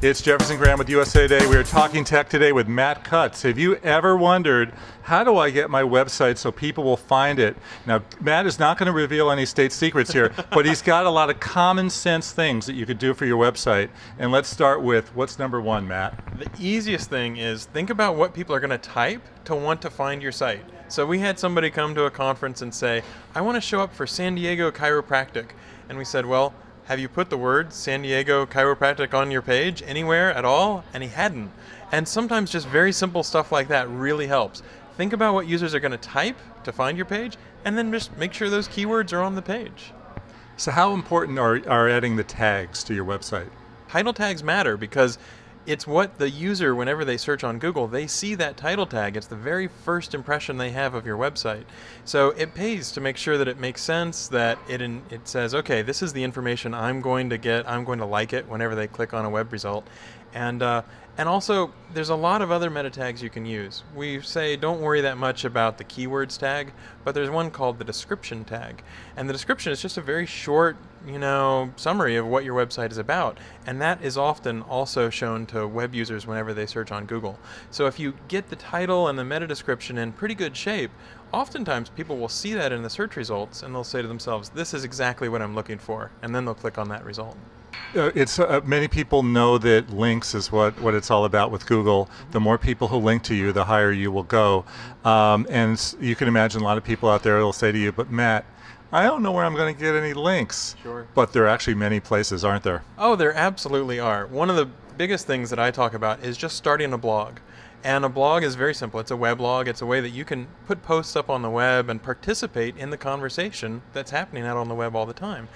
It's Jefferson Graham with USA Today. We are talking tech today with Matt Cutts. Have you ever wondered, how do I get my website so people will find it? Now, Matt is not going to reveal any state secrets here, but he's got a lot of common sense things that you could do for your website. And let's start with, what's number one, Matt? The easiest thing is think about what people are going to type to want to find your site. So we had somebody come to a conference and say, I want to show up for San Diego Chiropractic. And we said, well, have you put the word San Diego Chiropractic on your page anywhere at all? And he hadn't. And sometimes just very simple stuff like that really helps. Think about what users are going to type to find your page, and then just make sure those keywords are on the page. So how important are adding the tags to your website? Title tags matter because it's what the user, whenever they search on Google, they see that title tag. It's the very first impression they have of your website. So it pays to make sure that it makes sense, that it says, okay, this is the information I'm going to get, I'm going to like it whenever they click on a web result. And also, there's a lot of other meta tags you can use. We say don't worry that much about the keywords tag, but there's one called the description tag. And the description is just a very short, summary of what your website is about. And that is often also shown to web users whenever they search on Google. So if you get the title and the meta description in pretty good shape, oftentimes people will see that in the search results and they'll say to themselves, this is exactly what I'm looking for. And then they'll click on that result. Many people know that links is what it's all about with Google. The more people who link to you, the higher you will go. And you can imagine a lot of people out there will say to you, but Matt, I don't know where I'm going to get any links. Sure. But there are actually many places, aren't there? Oh, there absolutely are. One of the biggest things that I talk about is just starting a blog. And a blog is very simple. It's a weblog. It's a way that you can put posts up on the web and participate in the conversation that's happening out on the web all the time.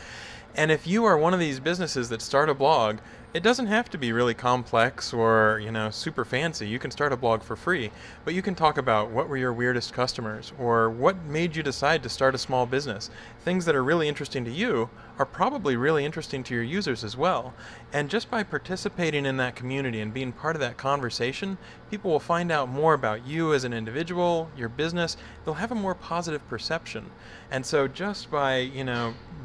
And if you are one of these businesses that start a blog, it doesn't have to be really complex or, super fancy. You can start a blog for free, but you can talk about what were your weirdest customers or what made you decide to start a small business. Things that are really interesting to you are probably really interesting to your users as well. And just by participating in that community and being part of that conversation, people will find out more about you as an individual, your business. They'll have a more positive perception. And so just by,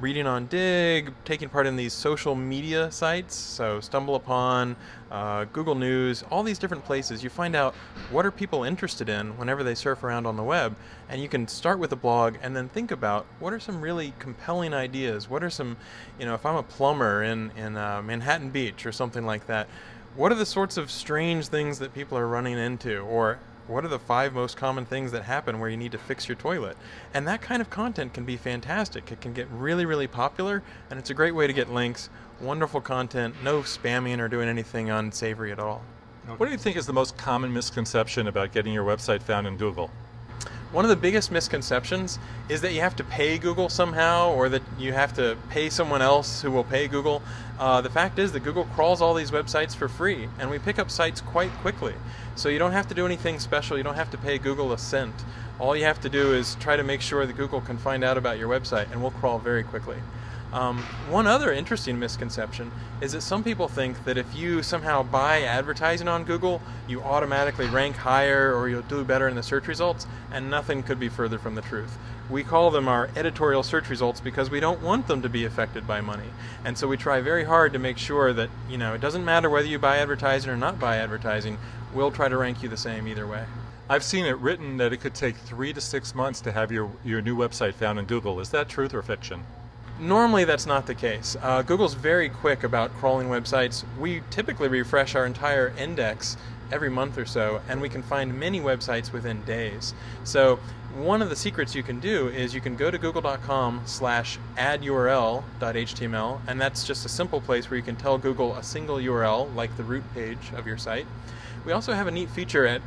reading on Dig, taking part in these social media sites, so StumbleUpon, Google News, all these different places, you find out what are people interested in whenever they surf around on the web, and you can start with a blog and then think about what are some really compelling ideas, what are some, if I'm a plumber in Manhattan Beach or something like that, what are the sorts of strange things that people are running into, or what are the 5 most common things that happen where you need to fix your toilet? And that kind of content can be fantastic. It can get really, really popular, and it's a great way to get links. Wonderful content, no spamming or doing anything unsavory at all. What do you think is the most common misconception about getting your website found in Google? One of the biggest misconceptions is that you have to pay Google somehow, or that you have to pay someone else who will pay Google. The fact is that Google crawls all these websites for free, and we pick up sites quite quickly. So you don't have to do anything special. You don't have to pay Google a cent. All you have to do is try to make sure that Google can find out about your website, and we'll crawl very quickly. One other interesting misconception is that some people think that if you somehow buy advertising on Google, you automatically rank higher or you'll do better in the search results, and nothing could be further from the truth. We call them our editorial search results because we don't want them to be affected by money. And so we try very hard to make sure that, it doesn't matter whether you buy advertising or not buy advertising, we'll try to rank you the same either way. I've seen it written that it could take 3 to 6 months to have your new website found in Google. Is that truth or fiction? Normally that's not the case. Google's very quick about crawling websites. We typically refresh our entire index every month or so, and we can find many websites within days. So one of the secrets you can do is you can go to google.com/addurl.html, and that's just a simple place where you can tell Google a single URL, like the root page of your site. We also have a neat feature at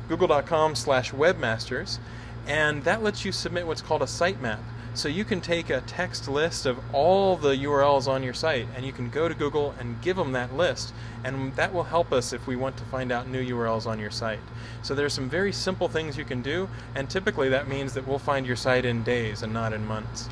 google.com/webmasters, and that lets you submit what's called a sitemap. So you can take a text list of all the URLs on your site, and you can go to Google and give them that list, and that will help us if we want to find out new URLs on your site. So there's some very simple things you can do, and typically that means that we'll find your site in days and not in months.